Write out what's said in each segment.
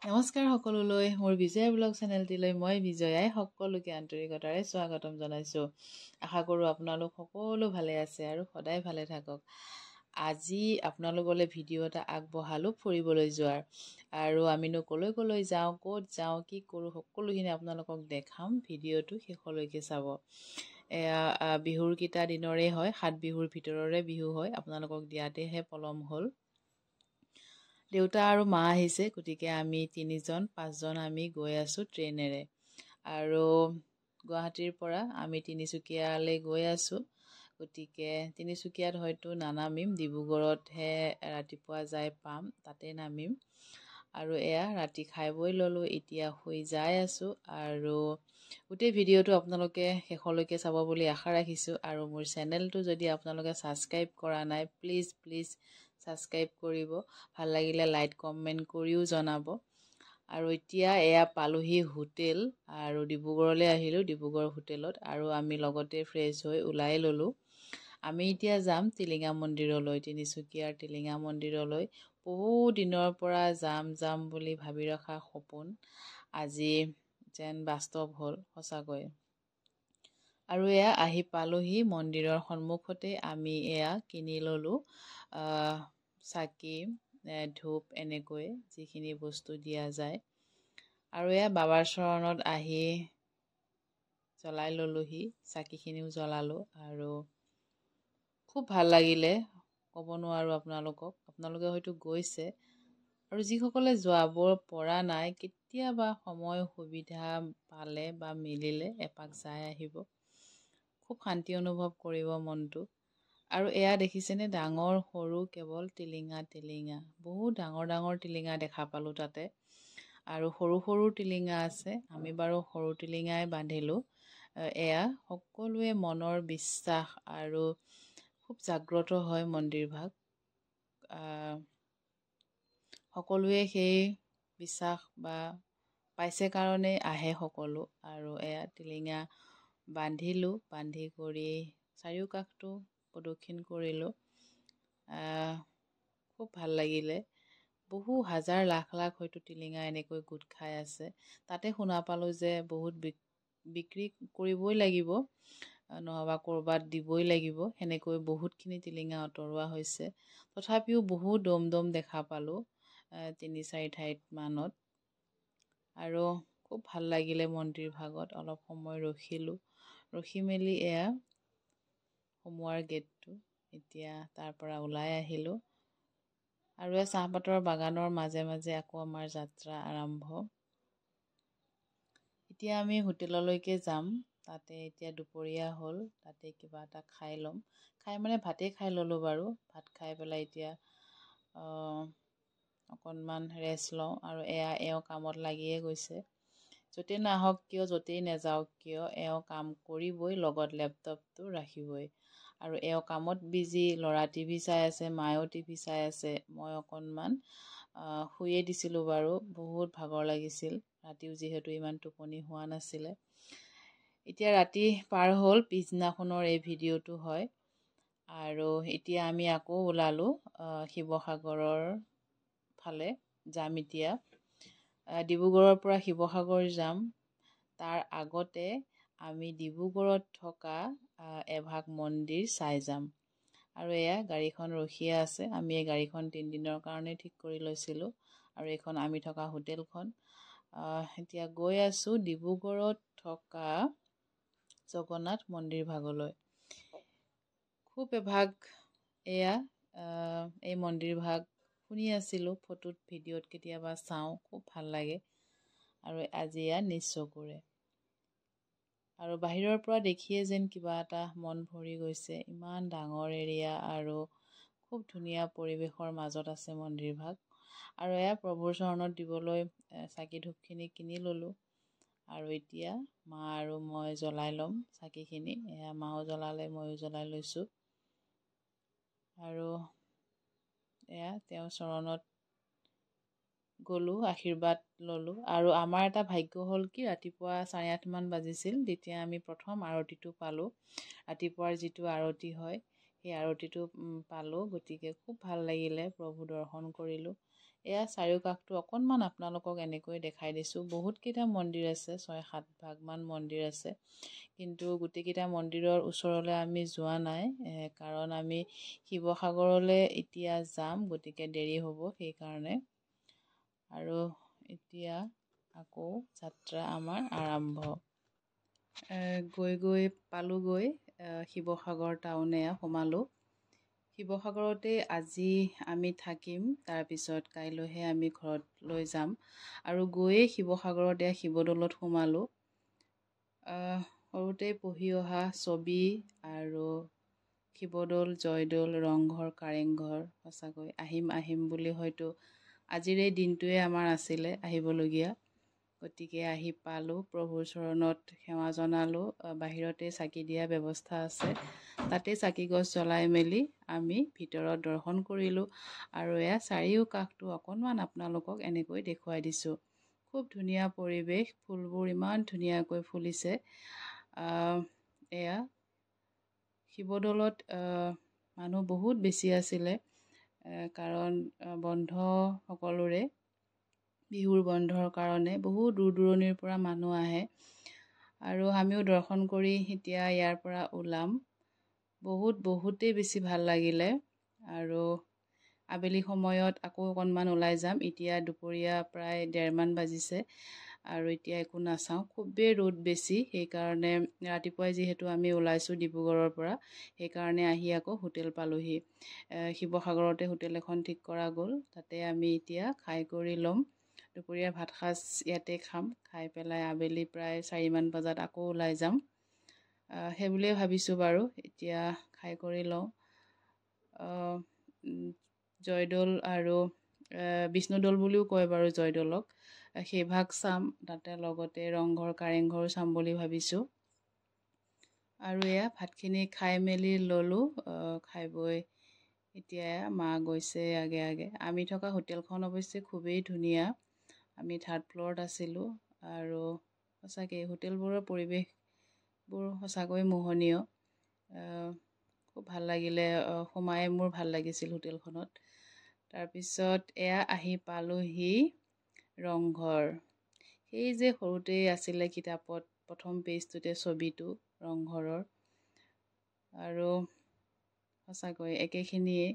নমস্কাৰ সকলোলৈ মোৰ বিজয়া ব্লগ চেনেলটিলৈ মই বিজয়াই সকলোকে আন্তৰিকতাৰে স্বাগতম জনাইছোঁ। আশা কৰোঁ আপোনালোক সকলো ভালে আছে আৰু সদায় ভালে থাকক। আজি আপোনালোকলৈ ভিডিঅ' এটা আগবঢ়ালোঁ ফুৰিবলৈ যোৱাৰ, আৰু আমিনো কলৈ যাওঁ, ক'ত যাওঁ, কি কৰোঁ সকলোখিনি আপোনালোকক দেখাম। ভিডিঅ'টো শেষলৈকে চাব। এয়া বিহুৰ কেইটা দিনৰে হয়, 7 বিহুৰ ভিতৰৰে বিহু হয়। আপোনালোকক দিয়াতেহে পলম হ'ল। দেউতা আৰু মা আহিছে, গতিকে আমি 5জন আমি গৈ আছোঁ ট্ৰেইনেৰে। আৰু গুৱাহাটীৰ পৰা আমি তিনিচুকীয়ালৈ গৈ আছোঁ। গতিকে তিনিচুকীয়াত হয়তো নানামিম, ডিব্ৰুগড়তহে ৰাতিপুৱা যাই পাম, তাতে নামিম। আৰু এয়া ৰাতি খাই বৈ ল'লোঁ, এতিয়া শুই যাই আছোঁ। আৰু গোটেই ভিডিঅ'টো আপোনালোকে শেষলৈকে চাব বুলি আশা ৰাখিছোঁ। আৰু মোৰ চেনেলটো যদি আপোনালোকে ছাবস্ক্ৰাইব কৰা নাই, প্লিজ ছাবস্ক্ৰাইব কৰিব। ভাল লাগিলে লাইক কমেণ্ট কৰিও জনাব। আৰু এতিয়া এয়া পালোহি হোটেল, আৰু ডিব্ৰুগড়লৈ আহিলোঁ, ডিব্ৰুগড় হোটেলত। আৰু আমি লগতে ফ্ৰেছ হৈ ওলাই ল'লোঁ। আমি এতিয়া যাম টিলিঙা মন্দিৰলৈ, তিনিচুকীয়াৰ টিলিঙা মন্দিৰলৈ। বহু দিনৰ পৰা যাম বুলি ভাবি ৰখা সপোন আজি যেন বাস্তৱ হ'ল সঁচাকৈ। আৰু এয়া আহি পালোহি মন্দিৰৰ সন্মুখতে। আমি এয়া কিনি ল'লোঁ চাকি, ধূপ, এনেকৈ যিখিনি বস্তু দিয়া যায়। আৰু এয়া বাবাৰ চৰণত আহি জ্বলাই ল'লোহি, চাকিখিনিও জ্বলালোঁ। আৰু খুব ভাল লাগিলে, ক'ব নোৱাৰোঁ আপোনালোকক। আপোনালোকে হয়তো গৈছে, আৰু যিসকলে যাব পৰা নাই, কেতিয়াবা সময় সুবিধা পালে বা মিলিলে এপাক যাই আহিব। খুব শান্তি অনুভৱ কৰিব মনটো। আৰু এয়া দেখিছেনে, ডাঙৰ সৰু কেৱল টিলিঙা। বহুত ডাঙৰ টিলিঙা দেখা পালোঁ তাতে। আৰু সৰু টিলিঙা আছে, আমি বাৰু সৰু টিলিঙাই বান্ধিলোঁ। এয়া সকলোৱে মনৰ বিশ্বাস, আৰু খুব জাগ্ৰত হয় মন্দিৰভাগ। সকলোৱে সেই বিশ্বাস বা পাইছে কাৰণেই আহে সকলো। আৰু এয়া টিলিঙা বান্ধিলোঁ, বান্ধি কৰি চাৰিওকাষটো প্ৰদক্ষিণ কৰিলোঁ। খুব ভাল লাগিলে। বহু হাজাৰ লাখ হয়তো টিলিঙা এনেকৈ গোট খাই আছে। তাতে শুনা পালোঁ যে বহুত বিক্ৰী কৰিবই লাগিব, নহবা ক'ৰবাত দিবই লাগিব। সেনেকৈ বহুতখিনি টিলিঙা আঁতৰোৱা হৈছে। তথাপিও বহু দম দেখা পালোঁ 3-4 ঠাইত মানত। আৰু খুব ভাল লাগিলে মন্দিৰ ভাগত। অলপ সময় ৰখিলোঁ, ৰখি মেলি এয়া সোমোৱাৰ গেটটো, এতিয়া তাৰ পৰা ওলাই আহিলোঁ। আৰু এই চাহপাতৰ বাগানৰ মাজে আকৌ আমাৰ যাত্ৰা আৰম্ভ। এতিয়া আমি হোটেললৈকে যাম। তাতে এতিয়া দুপৰীয়া হ'ল, তাতে কিবা এটা খাই ল'ম। ভাতেই খাই ল'লোঁ বাৰু। ভাত খাই পেলাই এতিয়া অকণমান ৰেষ্ট লওঁ। আৰু এওঁ কামত লাগিয়ে গৈছে। য'তেই নাহক কিয়, য'তেই নাযাওক কিয়, এওঁ কাম কৰিবই, লগত লেপটপটো ৰাখিবই। আৰু এওঁ কামত বিজি, ল'ৰা টিভি চাই আছে, মায়েও টিভি চাই আছে। মই অকণমান শুয়ে দিছিলোঁ বাৰু, বহুত ভাগৰ লাগিছিল। ৰাতিও যিহেতু ইমান টোপনি হোৱা নাছিলে। এতিয়া ৰাতি পাৰ হ'ল, পিছদিনাখনৰ এই ভিডিঅ'টো হয়। আৰু এতিয়া আমি আকৌ ওলালোঁ শিৱসাগৰৰ ফালে যাম এতিয়া। ডিব্ৰুগড়ৰ পৰা শিৱসাগৰ যাম। তাৰ আগতে আমি ডিব্ৰুগড়ত থকা এভাগ মন্দিৰ চাই যাম। আৰু এয়া গাড়ীখন ৰখিয়ে আছে। আমি এই গাড়ীখন 3 দিনৰ কাৰণে ঠিক কৰি লৈছিলোঁ। আৰু এইখন আমি থকা হোটেলখন। এতিয়া গৈ আছোঁ ডিব্ৰুগড়ত থকা জগন্নাথ মন্দিৰ ভাগলৈ। খুব এভাগ এয়া এই মন্দিৰ ভাগ শুনি আছিলোঁ, ফটোত ভিডিঅ'ত কেতিয়াবা চাওঁ, খুব ভাল লাগে। আৰু আজি এয়া নিজ চকুৰে। আৰু বাহিৰৰ পৰা দেখিয়ে যেন কিবা এটা মন ভৰি গৈছে। ইমান ডাঙৰ এৰিয়া, আৰু খুব ধুনীয়া পৰিৱেশৰ মাজত আছে মন্দিৰভাগ। আৰু এয়া প্ৰভুৰ চৰণত দিবলৈ চাকি ধূপখিনি কিনি ল'লোঁ। আৰু এতিয়া মা আৰু মই জ্বলাই ল'ম চাকিখিনি। এয়া মাও জ্বলালে, ময়ো জ্বলাই লৈছোঁ। আৰু এয়া তেওঁৰ চৰণত গ'লোঁ, আশীৰ্বাদ ল'লোঁ। আৰু আমাৰ এটা ভাগ্য হ'ল কি, ৰাতিপুৱা 8:30 মান বাজিছিল, তেতিয়া আমি প্ৰথম আৰতিটো পালোঁ। ৰাতিপুৱাৰ যিটো আৰতি হয়, সেই আৰতিটো পালোঁ। গতিকে খুব ভাল লাগিলে, প্ৰভু দৰ্শন কৰিলোঁ। এয়া চাৰিওকাষটো অকণমান আপোনালোকক এনেকৈ দেখাই দিছোঁ। বহুতকেইটা মন্দিৰ আছে, 6-7 ভাগমান মন্দিৰ আছে, কিন্তু গোটেইকেইটা মন্দিৰৰ ওচৰলৈ আমি যোৱা নাই, কাৰণ আমি শিৱসাগৰলৈ এতিয়া যাম, গতিকে দেৰি হ'ব সেইকাৰণে। আৰু এতিয়া আকৌ যাত্ৰা আমাৰ আৰম্ভ। গৈ পালোগৈ শিৱসাগৰ টাউন, সোমালোঁ। শিৱসাগৰতে আজি আমি থাকিম, তাৰপিছত কাইলৈহে আমি ঘৰলৈ যাম। আৰু গৈয়ে শিৱসাগৰত শিৱদৌলত সোমালোঁ। সৰুতে পঢ়ি অহা ছবি আৰু শিৱদৌল, জয়দৌল, ৰংঘৰ, কাৰেংঘৰ, সঁচাকৈ আহিম বুলি হয়তো আজিৰ এই দিনটোৱে আমাৰ আছিলে আহিবলগীয়া। গতিকে আহি পালোঁ, প্ৰভুৰ চৰণত সেৱা জনালোঁ। বাহিৰতে চাকি দিয়া ব্যৱস্থা আছে, তাতে চাকি গছ জ্বলাই মেলি আমি ভিতৰত দৰ্শন কৰিলোঁ। আৰু চাৰিওকাষটো অকণমান আপোনালোকক এনেকৈ দেখুৱাই দিছোঁ। খুব ধুনীয়া পৰিৱেশ, ফুলবোৰ ইমান ধুনীয়াকৈ ফুলিছে। শিৱদৌলত মানুহ বহুত বেছি আছিলে, কাৰণ বন্ধ সকলোৰে, বিহুৰ বন্ধৰ কাৰণে বহুত দূৰ দূৰণিৰ পৰা মানুহ আহে। আৰু আমিও দৰ্শন কৰি এতিয়া ইয়াৰ পৰা ওলাম। বহুতেই বেছি ভাল লাগিলে। আৰু আবেলি সময়ত আকৌ অকণমান ওলাই যাম। এতিয়া দুপৰীয়া প্ৰায় 1:30 বাজিছে আৰু এতিয়া একো নাচাওঁ, খুবেই ৰ'দ বেছি, সেইকাৰণে ৰাতিপুৱাই যিহেতু আমি ওলাইছোঁ ডিব্ৰুগড়ৰ পৰা, সেইকাৰণে আহি আকৌ হোটেল পালোহি। শিৱসাগৰতে হোটেল এখন ঠিক কৰা গ'ল, তাতে আমি এতিয়া খাই কৰি ল'ম। দুপৰীয়া ভাত সাজ ইয়াতে খাম, খাই পেলাই আবেলি প্ৰায় 4মান বজাত আকৌ ওলাই যাম, সেই বুলিয়ে ভাবিছোঁ বাৰু। এতিয়া খাই কৰি লওঁ। জয়দৌল আৰু বিষ্ণুদৌল বুলিও কয় বাৰু জয়দৌলক, সেইভাগ চাম, তাতে লগতে ৰংঘৰ, কাৰেংঘৰ চাম বুলি ভাবিছোঁ। আৰু ভাতখিনি খাই মেলি ল'লোঁ। খাই বৈ এতিয়া মা গৈছে আগে আগে। আমি থকা হোটেলখন অৱশ্যে খুবেই ধুনীয়া, আমি 3rd ফ্ল'ৰত আছিলোঁ। আৰু সঁচাকৈ হোটেলবোৰৰ পৰিৱেশবোৰ সঁচাকৈ মোহনীয়। খুব ভাল লাগিলে, সোমাই মোৰ ভাল লাগিছিল হোটেলখনত। তাৰপিছত আহি পালোহি ৰংঘৰ। সেই যে সৰুতে আছিলে কিতাপত প্ৰথম পেজটোতে ছবিটো ৰংঘৰৰ, আৰু সঁচাকৈ একেখিনিয়ে।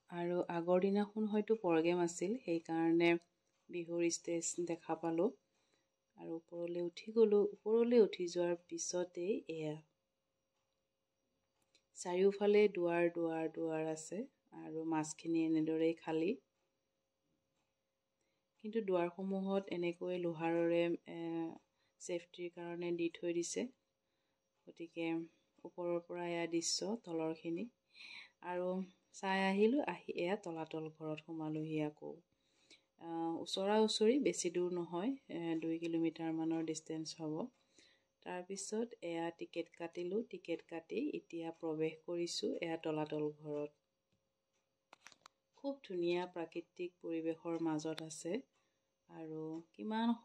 আৰু আগৰ দিনাখন হয়তো প্ৰগ্ৰেম আছিল, সেইকাৰণে বিহুৰ ষ্টেজ দেখা পালোঁ। আৰু ওপৰলৈ উঠি গ'লোঁ। ওপৰলৈ উঠি যোৱাৰ পিছতেই চাৰিওফালে দুৱাৰ আছে, আৰু মাছখিনি এনেদৰেই খালী। কিন্তু দুৱাৰসমূহত এনেকৈ লোহাৰৰে ছেফটিৰ কাৰণে দি থৈ দিছে। গতিকে ওপৰৰ পৰা দৃশ্য তলৰখিনি। আৰু চাই আহিলোঁ, আহি তলাতল ঘৰত সোমালোহি আকৌ। ওচৰা ওচৰি, বেছি দূৰ নহয়, 2 কিলোমিটাৰমানৰ ডিষ্টেঞ্চ হ'ব। তাৰপিছত টিকেট কাটিলোঁ। টিকেট কাটি এতিয়া প্ৰৱেশ কৰিছোঁ তলাতল ঘৰত। খুব ধুনীয়া প্ৰাকৃতিক পৰিৱেশৰ মাজত আছে, আৰু কিমান শ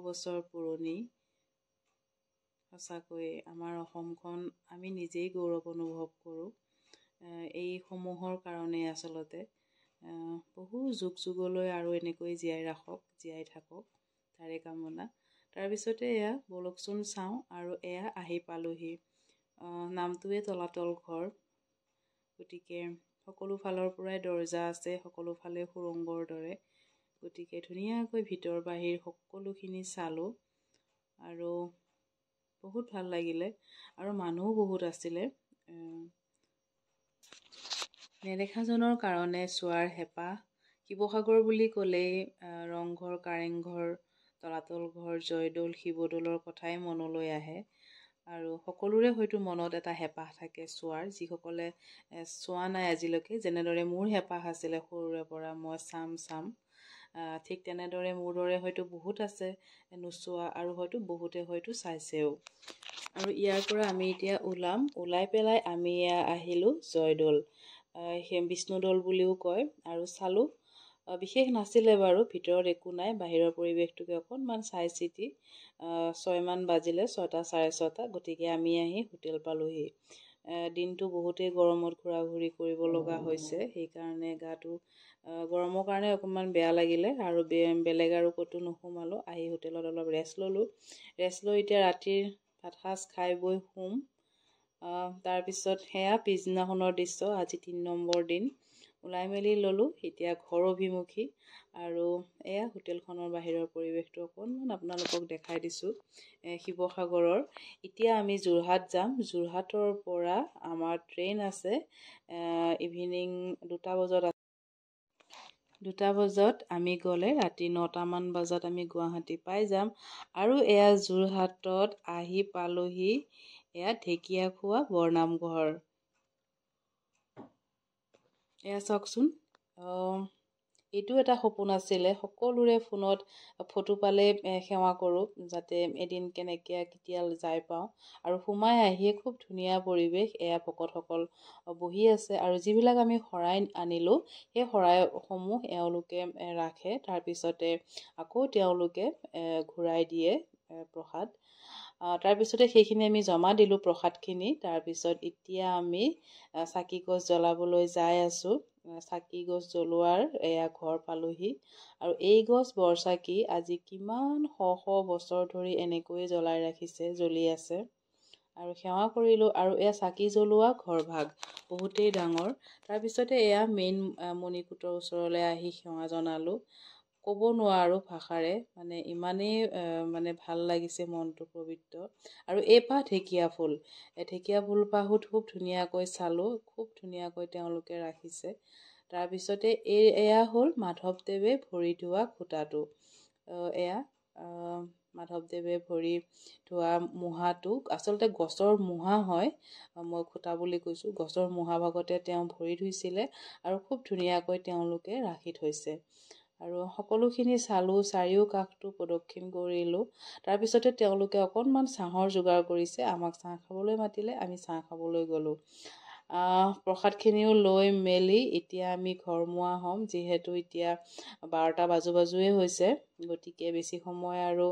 বছৰ পুৰণি। সঁচাকৈ আমাৰ অসমখন আমি নিজেই গৌৰৱ অনুভৱ কৰোঁ। এইসমূহৰ কাৰণে আচলতে বহু যুগলৈ আৰু এনেকৈ জীয়াই থাকক, তাৰে কামনা। তাৰপিছতে বলকচোন চাওঁ, আৰু আহি পালোহি। নামটোৱে তলাতল ঘৰ, গতিকে সকলো ফালৰ পৰাই দৰজা আছে, সকলো ফালে সুৰংগৰ দৰে। গতিকে ধুনীয়াকৈ ভিতৰ বাহিৰ সকলোখিনি চালোঁ, আৰু বহুত ভাল লাগিলে। আৰু মানুহো বহুত আছিলে। নেদেখাজনৰ কাৰণে চোৱাৰ হেঁপাহ। শিৱসাগৰ বুলি ক'লেই ৰংঘৰ, কাৰেংঘৰ, তলাতল ঘৰ, জয়দৌল, শিৱদৌলৰ কথাই মনলৈ আহে। আৰু সকলোৰে হয়তো মনত এটা হেঁপাহ থাকে চোৱাৰ, যিসকলে চোৱা নাই আজিলৈকে। যেনেদৰে মোৰ হেঁপাহ আছিলে সৰুৰে পৰা, মই চাম। ঠিক তেনেদৰে মোৰ দৰে হয়তো বহুত আছে নোচোৱা, আৰু হয়তো বহুতে হয়তো চাইছেও। আৰু ইয়াৰ পৰা আমি এতিয়া ওলাই পেলাই আমি আহিলোঁ জয়দৌল, বিষ্ণুদৌল বুলিও কয়, আৰু চালোঁ। বিশেষ নাছিলে বাৰু, ভিতৰত একো নাই, বাহিৰৰ পৰিৱেশটোকে অকণমান চাই চিতি 6মান বাজিলে, 6টা, 6:30, গতিকে আমি আহি হোটেল পালোহি। দিনটো বহুতেই গৰমত ঘূৰা-ঘূৰি কৰিব লগা হৈছে, সেইকাৰণে গাটো গৰমৰ কাৰণে অকণমান বেয়া লাগিলে আৰু বেলেগ আৰু ক'তো নোসোমালোঁ। আহি হোটেলত অলপ ৰেষ্ট ল'লোঁ। ৰেষ্ট লৈ এতিয়া ৰাতিৰ ভাত সাজ খাই বৈ শুম। তাৰপিছত সেয়া পিছদিনাখনৰ দৃশ্য। আজি 3 নম্বৰ দিন। ওলাই মেলি ল'লোঁ এতিয়া ঘৰ অভিমুখী। আৰু এয়া হোটেলখনৰ বাহিৰৰ পৰিৱেশটো অকণমান আপোনালোকক দেখাই দিছোঁ শিৱসাগৰৰ। এতিয়া আমি যোৰহাট যাম। যোৰহাটৰ পৰা আমাৰ ট্ৰেইন আছে ইভিনিং 2টা বজাত। 2টা বজাত আমি গ'লে ৰাতি 9টামান বজাত আমি গুৱাহাটী পাই যাম। আৰু এয়া যোৰহাটত আহি পালোহি। এয়া ঢেকীয়াখোৱা বৰনামঘৰ। এয়া চাওকচোন। এইটো এটা সপোন আছিলে, সকলোৰে ফোনত ফটো পালে সেৱা কৰোঁ, যাতে এদিন কেতিয়া যাই পাওঁ। আৰু সোমাই আহিয়ে খুব ধুনীয়া পৰিৱেশ। এয়া ভকতসকল বহি আছে আৰু যিবিলাক আমি শৰাই আনিলোঁ সেই শৰাইসমূহ এওঁলোকে ৰাখে। তাৰপিছতে আকৌ তেওঁলোকে ঘূৰাই দিয়ে প্ৰসাদ। তাৰপিছতে সেইখিনি আমি জমা দিলোঁ প্ৰসাদখিনি। তাৰপিছত এতিয়া আমি চাকি গছ জ্বলাবলৈ যাই আছোঁ। চাকি গছ জ্বলোৱাৰ এয়া ঘৰ পালোহি। আৰু এই গছ বৰচাকি আজি কিমান শ বছৰ ধৰি এনেকৈয়ে জ্বলাই ৰাখিছে, জ্বলি আছে। আৰু সেৱা কৰিলোঁ। আৰু এয়া চাকি জ্বলোৱা ঘৰভাগ বহুতেই ডাঙৰ। তাৰপিছতে এয়া মেইন মণিকূটৰ ওচৰলৈ আহি সেৱা জনালোঁ। ক'ব নোৱাৰোঁ ভাষাৰে, ইমানেই ভাল লাগিছে, মনটো পবিত্ৰ। আৰু এইপাহ ঢেকীয়া ফুল। ঢেকীয়া ফুলপাহো খুব ধুনীয়াকৈ চালোঁ, খুব ধুনীয়াকৈ তেওঁলোকে ৰাখিছে। তাৰপিছতে এয়া হ'ল মাধৱদেৱে ভৰি ধোৱা খুঁটাটো। এয়া মাধৱদেৱে ভৰি ধোৱা মুঢ়াটো আচলতে গছৰ মুঢ়া হয়। মই খুঁটা বুলি কৈছোঁ। গছৰ মুঢ়া ভাগতে তেওঁ ভৰি ধুইছিলে আৰু খুব ধুনীয়াকৈ তেওঁলোকে ৰাখি থৈছে। আৰু সকলোখিনি চালোঁ, চাৰিও কাষটো প্ৰদক্ষিণ কৰিলোঁ। তাৰপিছতে তেওঁলোকে অকণমান চাহৰ যোগাৰ কৰিছে। আমাক চাহ খাবলৈ মাতিলে, আমি চাহ খাবলৈ গ'লোঁ। প্ৰসাদখিনিও লৈ মেলি এতিয়া আমি ঘৰমুৱা হ'ম, যিহেতু এতিয়া 12টা বাজোৱে হৈছে। গতিকে বেছি সময় আৰু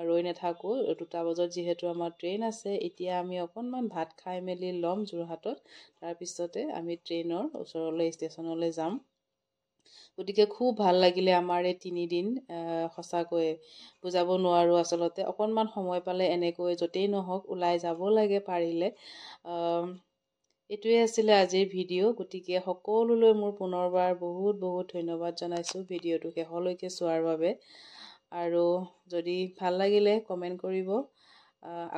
ৰৈ নাথাকোঁ। 2টা বজাত যিহেতু আমাৰ ট্ৰেইন আছে। এতিয়া আমি অকণমান ভাত খাই মেলি ল'ম যোৰহাটত। তাৰপিছতে আমি ট্ৰেইনৰ ওচৰলৈ ষ্টেচনলৈ যাম। গতিকে খুব ভাল লাগিলে আমাৰ এই 3 দিন। সঁচাকৈয়ে বুজাব নোৱাৰোঁ আচলতে। অকণমান সময় পালে এনেকৈ য'তেই নহওক ওলাই যাব লাগে পাৰিলে। এইটোৱে আছিলে আজিৰ ভিডিঅ'। গতিকে সকলোলৈ মোৰ পুনৰবাৰ বহুত ধন্যবাদ জনাইছোঁ ভিডিঅ'টো শেষলৈকে চোৱাৰ বাবে। আৰু যদি ভাল লাগিলে কমেণ্ট কৰিব।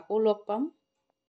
আকৌ লগ পাম।